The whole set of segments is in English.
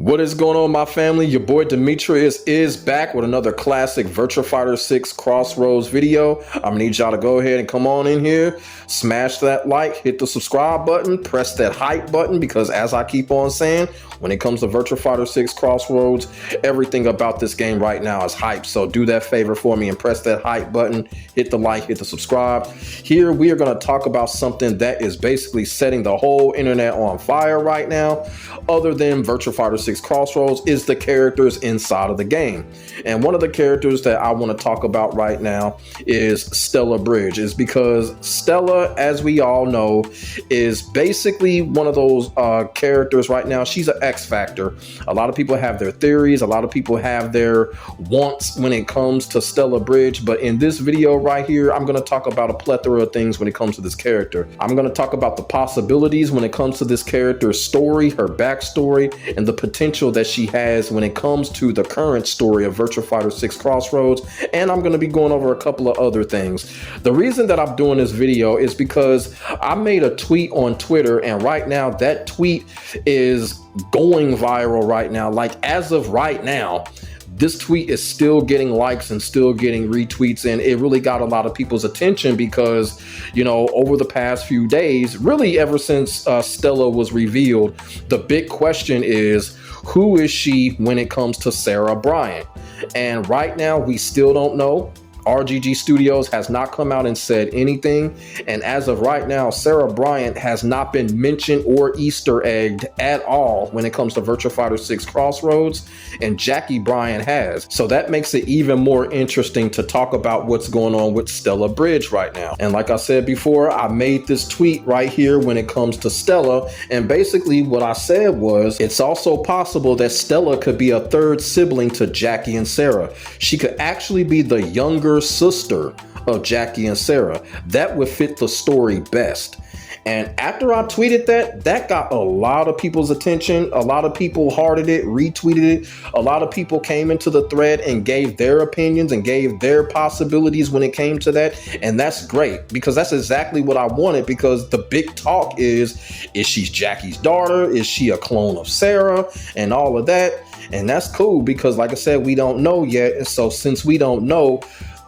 What is going on, my family? Your boy Demetrius is back with another classic Virtua Fighter 6 Crossroads video. I'm gonna need y'all to go ahead and come on in here, smash that like, hit the subscribe button, press that hype button, because as I keep on saying, when it comes to Virtua Fighter 6 Crossroads, everything about this game right now is hype. So do that favor for me and press that hype button, hit the like, hit the subscribe. Here we are gonna talk about something that is basically setting the whole internet on fire right now, other than Virtua Fighter 6 Crossroads, is the characters inside of the game. And one of the characters that I want to talk about right now is Stella Bridge, is because Stella, as we all know, is basically one of those characters right now. She's an X factor. A lot of people have their theories, a lot of people have their wants when it comes to Stella Bridge, but in this video right here, I'm going to talk about a plethora of things when it comes to this character. I'm going to talk about the possibilities when it comes to this character's story, her backstory, and the potential that she has when it comes to the current story of Virtua Fighter 6 Crossroads, and I'm going to be going over a couple of other things. The reason that I'm doing this video is because I made a tweet on Twitter, and right now that tweet is going viral right now. Like, as of right now, this tweet is still getting likes and still getting retweets, and it really got a lot of people's attention because, you know, over the past few days, really ever since Stella was revealed, the big question is, who is she when it comes to Sarah Bryant? And right now, we still don't know. RGG Studios has not come out and said anything. And as of right now, Sarah Bryant has not been mentioned or Easter egged at all when it comes to Virtua Fighter 6 Crossroads, and Jackie Bryant has. So that makes it even more interesting to talk about what's going on with Stella Bridge right now. And like I said before, I made this tweet right here when it comes to Stella. And basically what I said was, it's also possible that Stella could be a third sibling to Jackie and Sarah. She could actually be the younger sister of Jackie and Sarah. That would fit the story best. And after I tweeted that got a lot of people's attention. A lot of people hearted it, retweeted it. A lot of people came into the thread and gave their opinions and gave their possibilities when it came to that. And that's great, because that's exactly what I wanted, because the big talk is she Jackie's daughter? Is she a clone of Sarah? And all of that. And that's cool, because like I said, we don't know yet. And so since we don't know,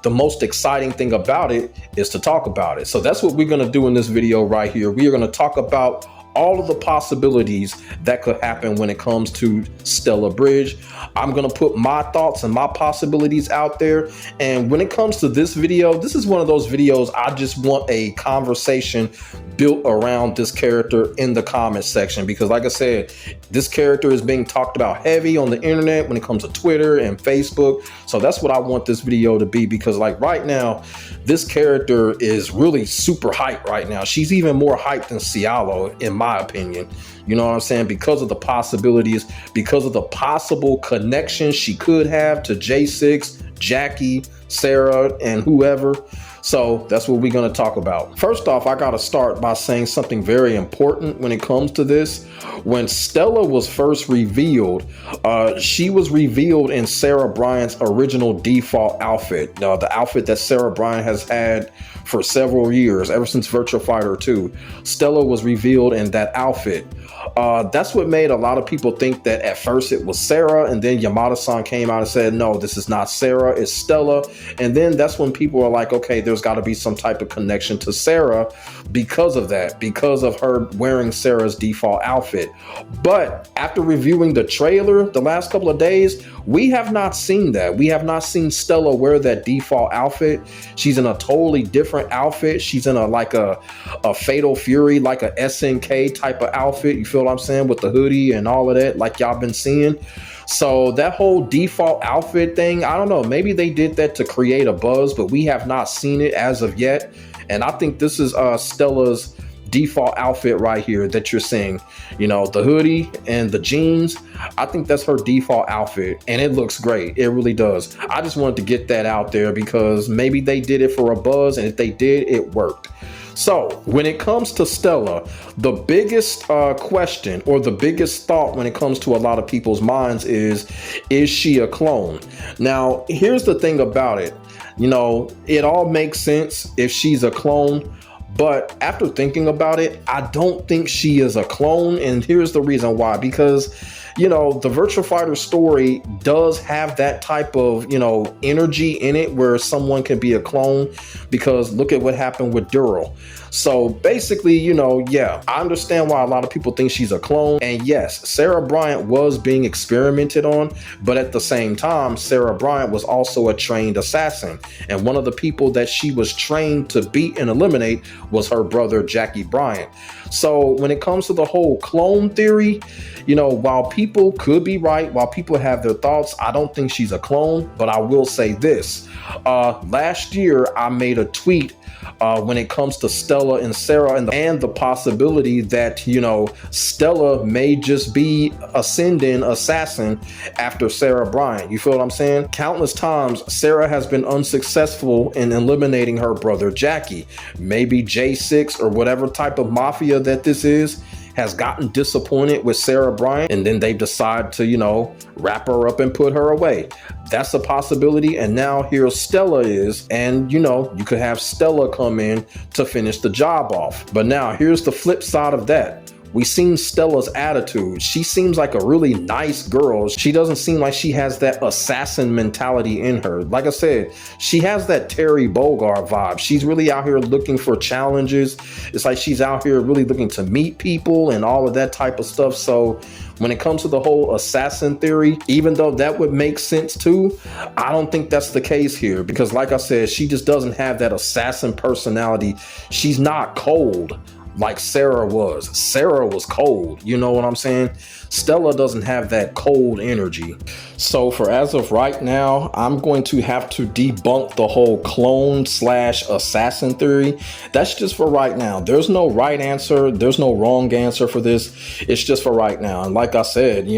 the most exciting thing about it is to talk about it. So that's what we're going to do in this video right here. We are going to talk about all of the possibilities that could happen when it comes to Stella Bridge. I'm going to put my thoughts and my possibilities out there. And when it comes to this video, this is one of those videos I just want a conversation built around this character in the comments section, because like I said, this character is being talked about heavy on the internet when it comes to Twitter and Facebook. So that's what I want this video to be, because like right now, this character is really super hyped right now. She's even more hyped than Cialo, in my opinion. You know what I'm saying? Because of the possibilities, because of the possible connections she could have to J6, Jackie, Sarah, and whoever. So that's what we're going to talk about. First off, I got to start by saying something very important when it comes to this. When Stella was first revealed, she was revealed in Sarah Bryant's original default outfit. The outfit that Sarah Bryant has had for several years, ever since Virtua Fighter 2. Stella was revealed in that outfit. That's what made a lot of people think that at first it was Sarah, and then Yamada-san came out and said, no, this is not Sarah, it's Stella. And then that's when people are like, okay, there's got to be some type of connection to Sarah because of that, because of her wearing Sarah's default outfit. But after reviewing the trailer the last couple of days, we have not seen that. We have not seen Stella wear that default outfit. She's in a totally different outfit. She's in a Fatal Fury, like a SNK type of outfit. You feel what I'm saying? With the hoodie and all of that, like y'all been seeing. So that whole default outfit thing, I don't know, maybe they did that to create a buzz, but we have not seen it as of yet. And I think this is Stella's default outfit right here that you're seeing. You know, the hoodie and the jeans, I think that's her default outfit, and it looks great. It really does. I just wanted to get that out there because maybe they did it for a buzz, and if they did, it worked. So when it comes to Stella, the biggest question or the biggest thought when it comes to a lot of people's minds is she a clone? Now, here's the thing about it. You know, it all makes sense if she's a clone, but after thinking about it, I don't think she is a clone. And here's the reason why, because the Virtua Fighter story does have that type of, energy in it where someone can be a clone, because look at what happened with Dural. So basically, yeah, I understand why a lot of people think she's a clone. And yes, Sarah Bryant was being experimented on, but at the same time, Sarah Bryant was also a trained assassin. And one of the people that she was trained to beat and eliminate was her brother, Jackie Bryant. So when it comes to the whole clone theory, while people could be right, while people have their thoughts, I don't think she's a clone. But I will say this, last year I made a tweet when it comes to Stella and Sarah and the possibility that, Stella may just be ascending assassin after Sarah Bryant. You feel what I'm saying? Countless times, Sarah has been unsuccessful in eliminating her brother Jackie. Maybe J6 or whatever type of mafia that this is has gotten disappointed with Sarah Bryant, and then they decide to, wrap her up and put her away. That's a possibility. And now here Stella is, and you could have Stella come in to finish the job off. But now here's the flip side of that. We've seen Stella's attitude. She seems like a really nice girl. She doesn't seem like she has that assassin mentality in her. Like I said, she has that Terry Bogard vibe. She's really out here looking for challenges. It's like she's out here really looking to meet people and all of that type of stuff. So when it comes to the whole assassin theory, even though that would make sense too, I don't think that's the case here, because like I said, she just doesn't have that assassin personality. She's not cold like Sarah was. Sarah was cold, you know what I'm saying? Stella doesn't have that cold energy. So for as of right now, I'm going to have to debunk the whole clone / assassin theory. That's just for right now. There's no right answer. There's no wrong answer for this. It's just for right now. And like I said,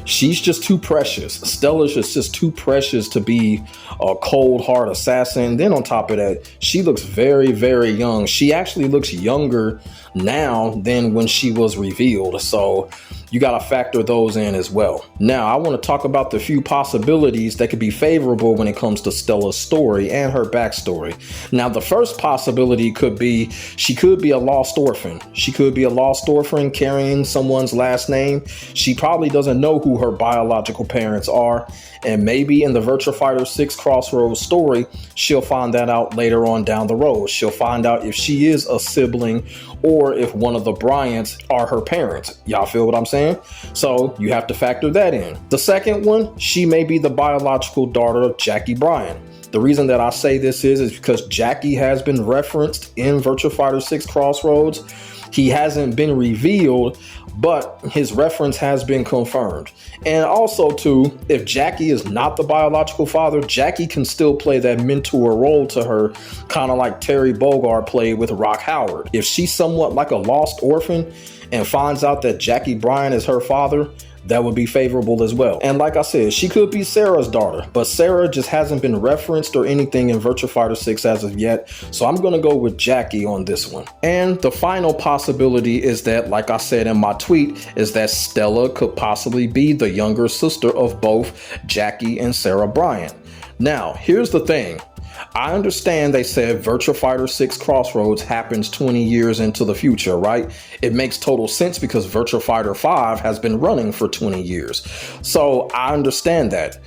she's just too precious. Stella's just too precious to be a cold hard assassin. Then on top of that, she looks very, very young. She actually looks younger now than when she was revealed. So you got to factor those in as well. Now, I want to talk about the few possibilities that could be favorable when it comes to Stella's story and her backstory. Now, the first possibility could be she could be a lost orphan. She could be a lost orphan carrying someone's last name. She probably doesn't know who her biological parents are. And maybe in the Virtua Fighter 6 Crossroads story, she'll find that out later on down the road. She'll find out if she is a sibling or if one of the Bryants are her parents. Y'all feel what I'm saying? So you have to factor that in. The second one, she may be the biological daughter of Jackie Bryant. The reason that I say this is because Jackie has been referenced in Virtua Fighter 6 Crossroads. He hasn't been revealed, but his reference has been confirmed. And also too, if Jackie is not the biological father, Jackie can still play that mentor role to her, kind of like Terry Bogard played with Rock Howard. If she's somewhat like a lost orphan and finds out that Jackie Bryant is her father, that would be favorable as well. And like I said, she could be Sarah's daughter, but Sarah just hasn't been referenced or anything in Virtua Fighter 6 as of yet. So I'm going to go with Jackie on this one. And the final possibility is that, like I said in my tweet, is that Stella could possibly be the younger sister of both Jackie and Sarah Bryant. Now, here's the thing. I understand they said Virtua Fighter 6 Crossroads happens 20 years into the future, right? It makes total sense because Virtua Fighter 5 has been running for 20 years. So I understand that.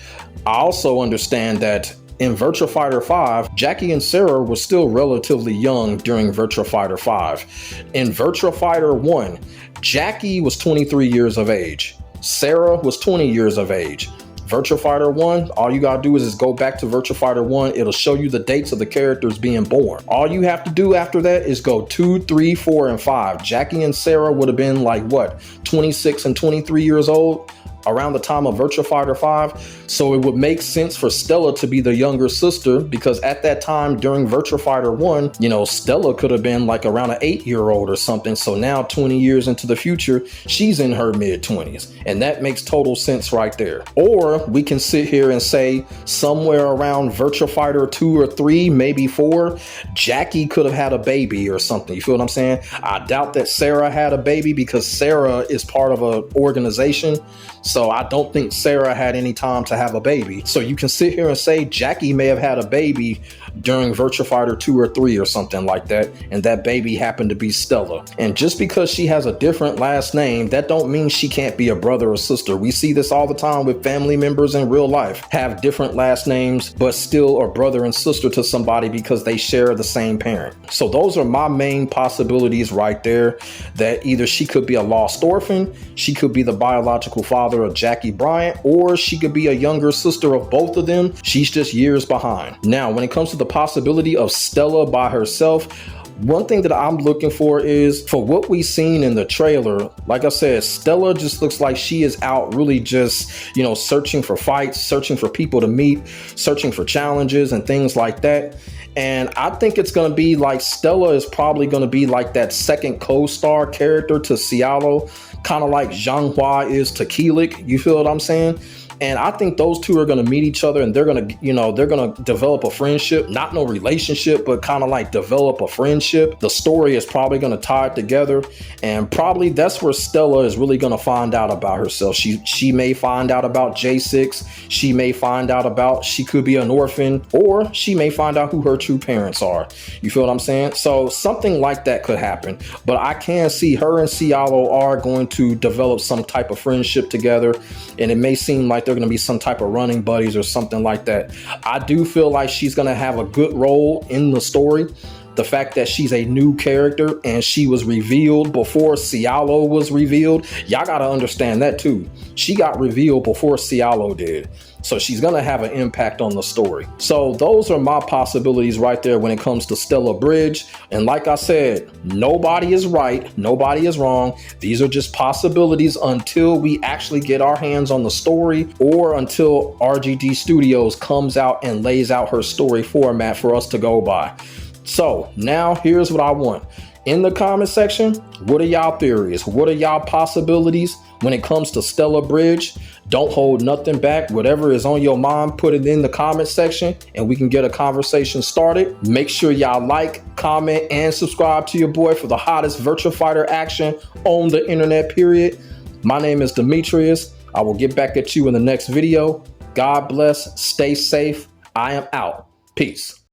I also understand that in Virtua Fighter 5, Jackie and Sarah were still relatively young during Virtua Fighter 5. In Virtua Fighter 1, Jackie was 23 years of age. Sarah was 20 years of age. Virtua Fighter 1, all you gotta do is just go back to Virtua Fighter 1. It'll show you the dates of the characters being born. All you have to do after that is go 2, 3, 4, and 5. Jackie and Sarah would have been like, what, 26 and 23 years old around the time of Virtua Fighter 5. So it would make sense for Stella to be the younger sister, because at that time during Virtua Fighter 1, Stella could have been like around an 8-year-old or something. So now 20 years into the future, she's in her mid-20s. And that makes total sense right there. Or we can sit here and say somewhere around Virtua Fighter 2 or 3, maybe 4, Jackie could have had a baby or something. You feel what I'm saying? I doubt that Sarah had a baby because Sarah is part of an organization. So I don't think Sarah had any time to have a baby. So you can sit here and say Jackie may have had a baby during Virtua Fighter 2 or 3 or something like that, and that baby happened to be Stella. And just because she has a different last name, that don't mean she can't be a brother or sister. We see this all the time with family members in real life, have different last names, but still are brother and sister to somebody because they share the same parent. So those are my main possibilities right there, that either she could be a lost orphan, she could be the biological father of Jackie Bryant, or she could be a younger sister of both of them. She's just years behind. Now, when it comes to the possibility of Stella by herself, one thing that I'm looking for is, for what we've seen in the trailer, like I said, Stella just looks like she is out really just, searching for fights, searching for people to meet, searching for challenges and things like that. And I think it's going to be like, Stella is probably going to be like that second co-star character to Cialo, kind of like Zhanghua is to Keelik. You feel what I'm saying? And I think those two are going to meet each other, and they're going to, develop a friendship, not no relationship, but kind of like develop a friendship. The story is probably going to tie it together. And probably that's where Stella is really going to find out about herself. She may find out about J6. She may find out about, she could be an orphan, or she may find out who her true parents are. You feel what I'm saying? So something like that could happen. But I can see her and Cialo are going to develop some type of friendship together. And it may seem like they're going to be some type of running buddies or something like that. I do feel like she's going to have a good role in the story. The fact that she's a new character and she was revealed before Cialo was revealed, y'all got to understand that too. She got revealed before Cialo did. So she's going to have an impact on the story. So those are my possibilities right there when it comes to Stella Bridge. And like I said, nobody is right, nobody is wrong. These are just possibilities until we actually get our hands on the story, or until RGD Studios comes out and lays out her story format for us to go by. So now here's what I want. In the comment section, what are y'all theories? What are y'all possibilities when it comes to Stella Bridge? Don't hold nothing back. Whatever is on your mind, put it in the comment section and we can get a conversation started. Make sure y'all like, comment, and subscribe to your boy for the hottest Virtua Fighter action on the internet, period. My name is Demetrius. I will get back at you in the next video. God bless. Stay safe. I am out. Peace.